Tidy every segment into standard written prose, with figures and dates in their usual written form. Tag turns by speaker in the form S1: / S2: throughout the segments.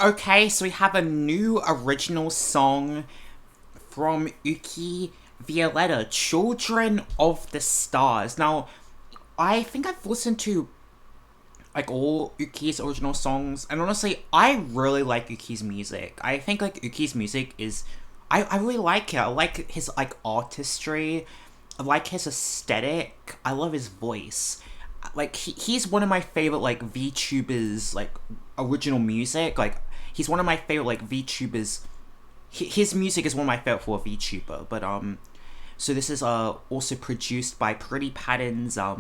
S1: Okay, so we have a new original song from Uki Violeta, Children of the Stars. Now, I think I've listened to like all Uki's original songs, and honestly, I really like Uki's music. I think like Uki's music is, I really like it. I like his like artistry. I like his aesthetic. I love his voice. Like he's one of my favorite like VTubers like original music. Like he's one of my favorite like VTubers. His music is one of my favorite for a VTuber. But so this is also produced by Pretty Patterns. I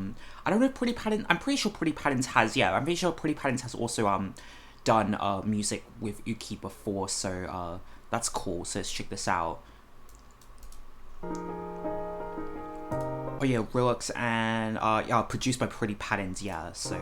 S1: don't know if Pretty Patterns. I'm pretty sure Pretty Patterns has. Yeah, I'm pretty sure Pretty Patterns has also done music with Uki before. So that's cool. So let's check this out. Oh yeah, Relax and yeah, produced by Pretty Patterns. Yeah, so.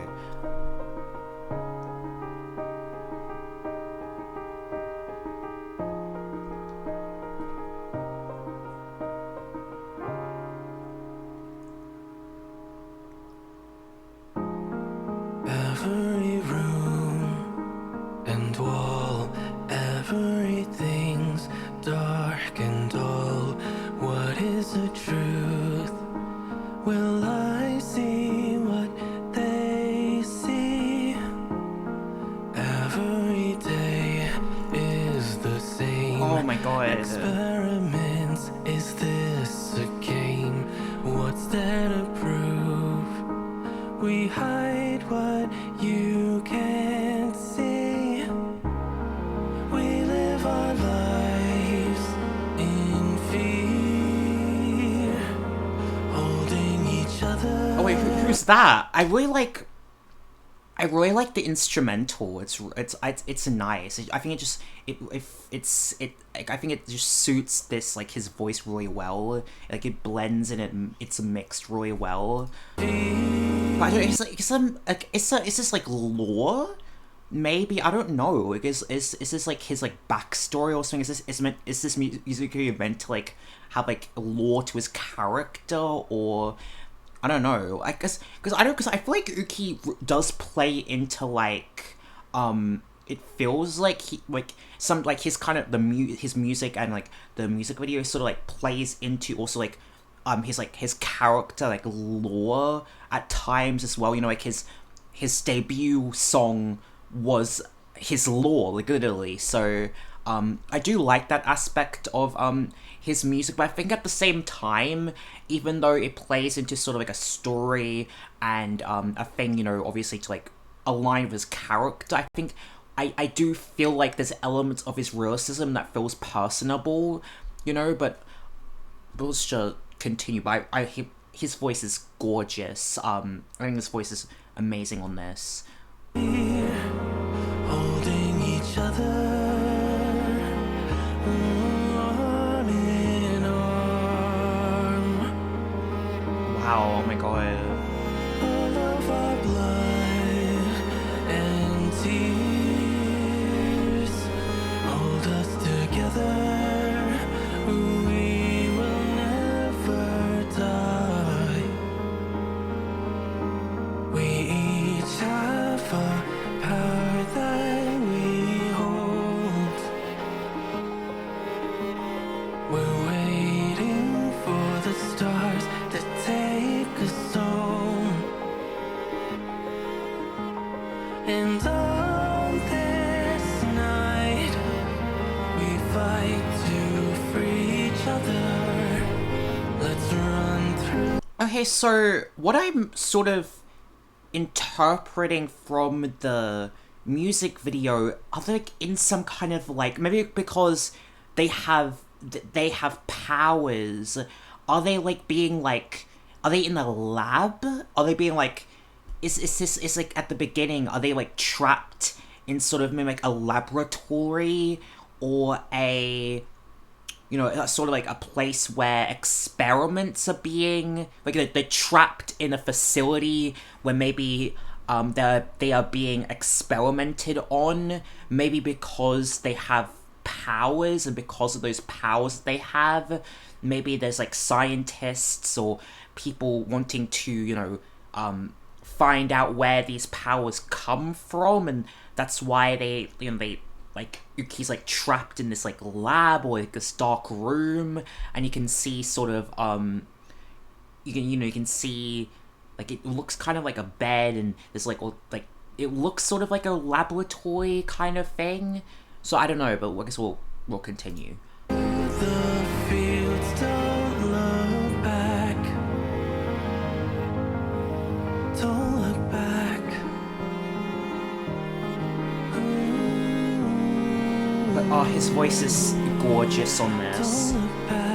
S2: Every room and wall, everything's dark and dull. What is the truth? Will I see what they see? Every day is the same.
S1: Oh my god.
S2: Experiments, is this a game? What's there to prove? We hide what you can't see. We live our lives in fear, holding each other.
S1: Oh wait, who's that? I really like the instrumental. It's nice. I think it just I think it just suits this like his voice really well. Like it blends and it's mixed really well. But I don't, it's like is this like lore? Maybe I don't know. Like, is this like his like backstory or something? Is this music meant to like have like lore to his character, or I don't know. I guess because I feel like Uki does play into like it feels like he like some like his kind of his music and like the music video sort of like plays into also his character like lore at times as well. You know, like his debut song was his lore, like literally. So I do like that aspect of his music, but I think at the same time, even though it plays into sort of like a story and a thing, you know, obviously to like align with his character, I think I do feel like there's elements of his lyricism that feels personable, you know, but let's just continue. But his voice is gorgeous. I think his voice is amazing on this.
S2: Holding each other, arm in arm.
S1: Wow, oh my god.
S2: All of our blood and tears hold us together. We will never die. We each have a power that we hold. We're waiting for the stars to take us home. And on this night, we fight to free each other. Let's run through.
S1: Okay, so what I'm sort of interpreting from the music video are they like in some kind of like maybe because they have powers, are they like being like, are they in a lab, are they being like, is this is like at the beginning, are they like trapped in sort of maybe like a laboratory or a, you know, sort of like a place where experiments are being like they're trapped in a facility where maybe they are being experimented on, maybe because they have powers, and because of those powers they have, maybe there's like scientists or people wanting to, you know, find out where these powers come from, and that's why they, you know, like Uki's like trapped in this like lab or like this dark room, and you can see sort of you can see like it looks kind of like a bed, and there's like it looks sort of like a laboratory kind of thing. So I don't know, but I guess we'll continue.
S2: The fields don't look back. Don't look back.
S1: But oh, his voice is gorgeous on this.
S2: Don't look back.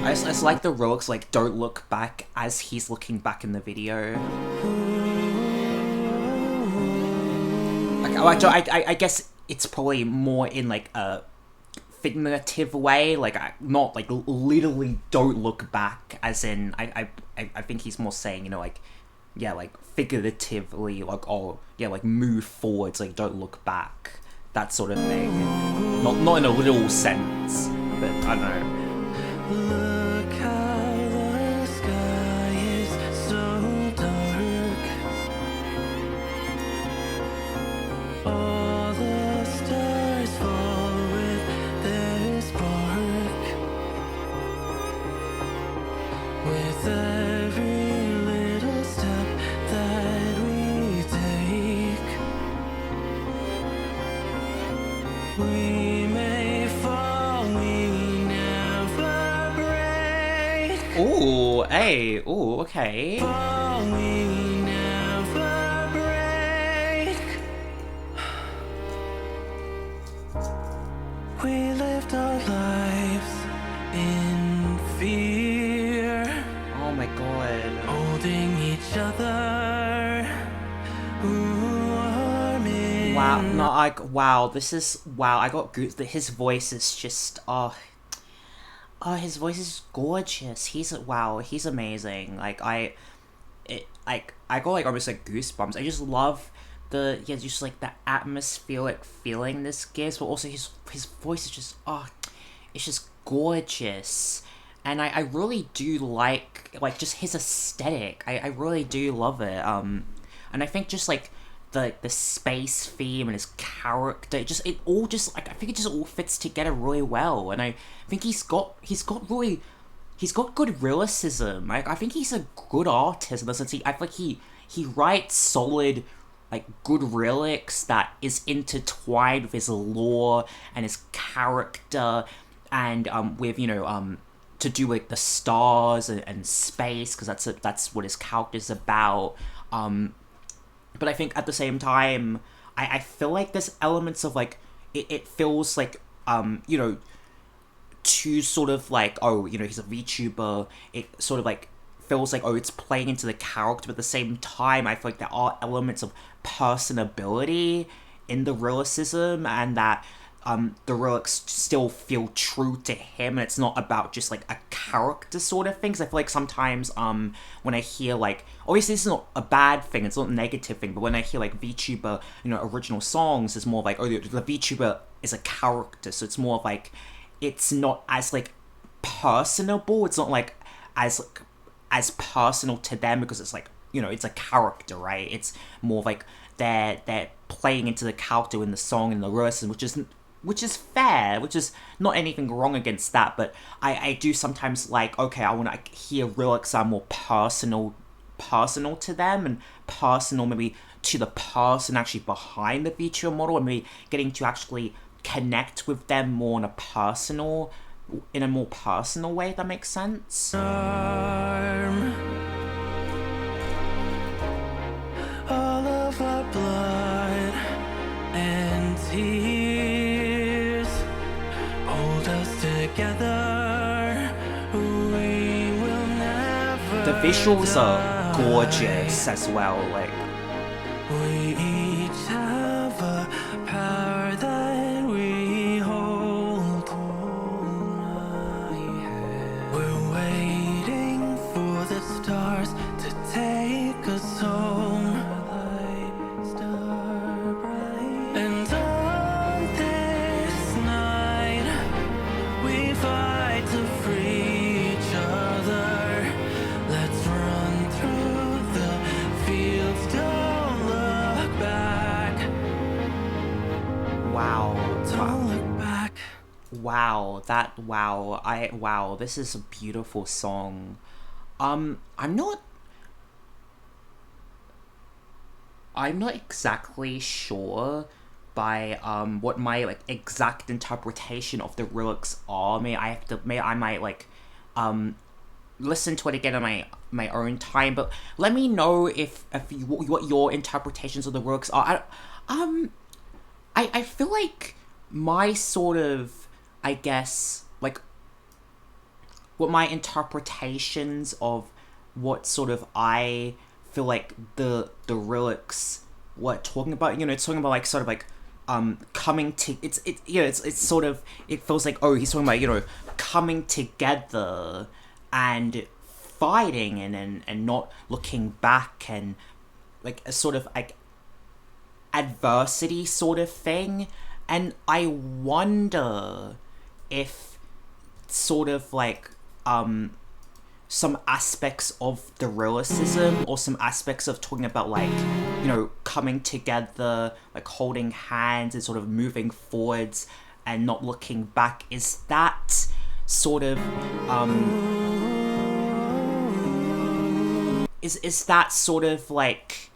S1: It's like the Rogues like don't look back as he's looking back in the video. I guess it's probably more in like a figurative way, like not like literally don't look back, as in I think he's more saying, you know, like yeah, like figuratively, like oh yeah, like move forwards, like don't look back, that sort of thing. Not in a literal sense, but I don't know.
S2: Look how the sky is so dark. All the stars fall with their spark. With every little step that we take, we may fall, we never break.
S1: Ooh, hey, ooh, okay.
S2: Fall, we never break. We lived our lives in fear,
S1: Oh my god.
S2: holding each other, warming.
S1: Wow, no, wow, this is, wow, I got goose, his voice is just, his voice is gorgeous, he's amazing, like, I got, like, almost, like, goosebumps. I just love just, like, the atmospheric feeling this gives, but also his voice is just, it's just gorgeous, and I really do like, just his aesthetic, I really do love it, and I think just, like, the space theme and his character, I think it just all fits together really well, and I think he's got good lyricism. I think he's a good artist in the sense I feel like he writes solid, like, good lyrics that is intertwined with his lore and his character, and with, you know, to do with the stars and space, because that's what his character's about. But I think at the same time, I feel like there's elements of, like, it feels like, you know, too sort of like, oh, you know, he's a VTuber, it sort of like feels like, oh, it's playing into the character, but at the same time, I feel like there are elements of personability in the lyricism, and that the lyrics still feel true to him, and it's not about just like a character sort of thing. Because I feel like sometimes when I hear, like, obviously this is not a bad thing, it's not a negative thing, but when I hear like VTuber, you know, original songs, it's more like, oh, the VTuber is a character, so it's more of like, it's not as like personable, it's not like as personal to them, because it's like, you know, it's a character, right? It's more like they're playing into the character in the song and the lyrics, which is fair, which is not anything wrong against that, but I do sometimes like, okay, I want to hear lyrics that are more personal to them, and personal maybe to the person actually behind the VTuber model, and maybe getting to actually connect with them more in a more personal way, if that makes sense.
S2: All of our blood and tears hold us together. We will never.
S1: The visuals are gorgeous as well, like.
S2: We each have a power that we hold. We're waiting for the stars to take us home. And on
S1: wow, this is a beautiful song. Um, I'm not I'm not exactly sure by what my like exact interpretation of the lyrics are. May I might like um listen to it again on my own time, but let me know if you, what your interpretations of the lyrics are. Um I feel like my sort of, I guess, like what my interpretations of what sort of I feel like the lyrics what talking about, it's talking about like sort of like coming to it's sort of, it feels like, oh, he's talking about, coming together and fighting and not looking back, and like a sort of like adversity sort of thing. And I wonder if sort of like some aspects of the lyricism, or some aspects of talking about like, coming together, like holding hands and sort of moving forwards and not looking back, is that sort of is that sort of like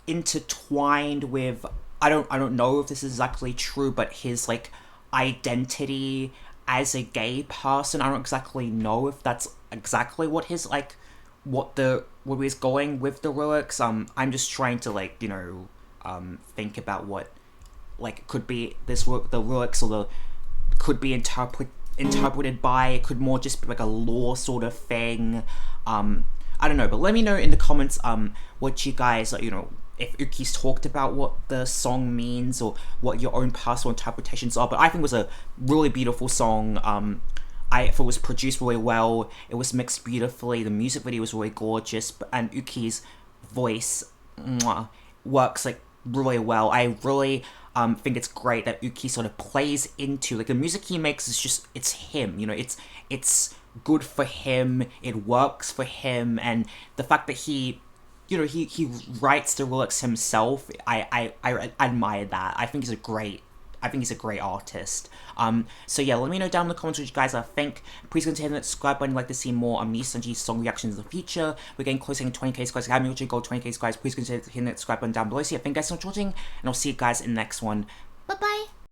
S1: intertwined with, I don't know if this is exactly true, but his like identity as a gay person. I don't exactly know if that's exactly what his like what he's going with the lyrics. I'm just trying to like, think about what like could be this work, the lyrics, or the could be interpreted by. It could more just be like a lore sort of thing. I don't know, but let me know in the comments what you guys, if Uki's talked about what the song means, or what your own personal interpretations are. But I think it was a really beautiful song. I thought it was produced really well. It was mixed beautifully. The music video was really gorgeous, and Uki's voice works like really well. I really think it's great that Uki sort of plays into like the music he makes is just, it's him. It's good for him. It works for him, and the fact that he writes the lyrics himself, I admire that. I think he's a great artist. So yeah, let me know down in the comments what you guys think. Please consider that subscribe button if you'd like to see more NIJISANJI song reactions in the future. We're getting closer to 20k subscribers. If you haven't reached your goal 20k subscribers, please consider hitting that subscribe button down below. So yeah, thank you guys so much for watching, and I'll see you guys in the next one.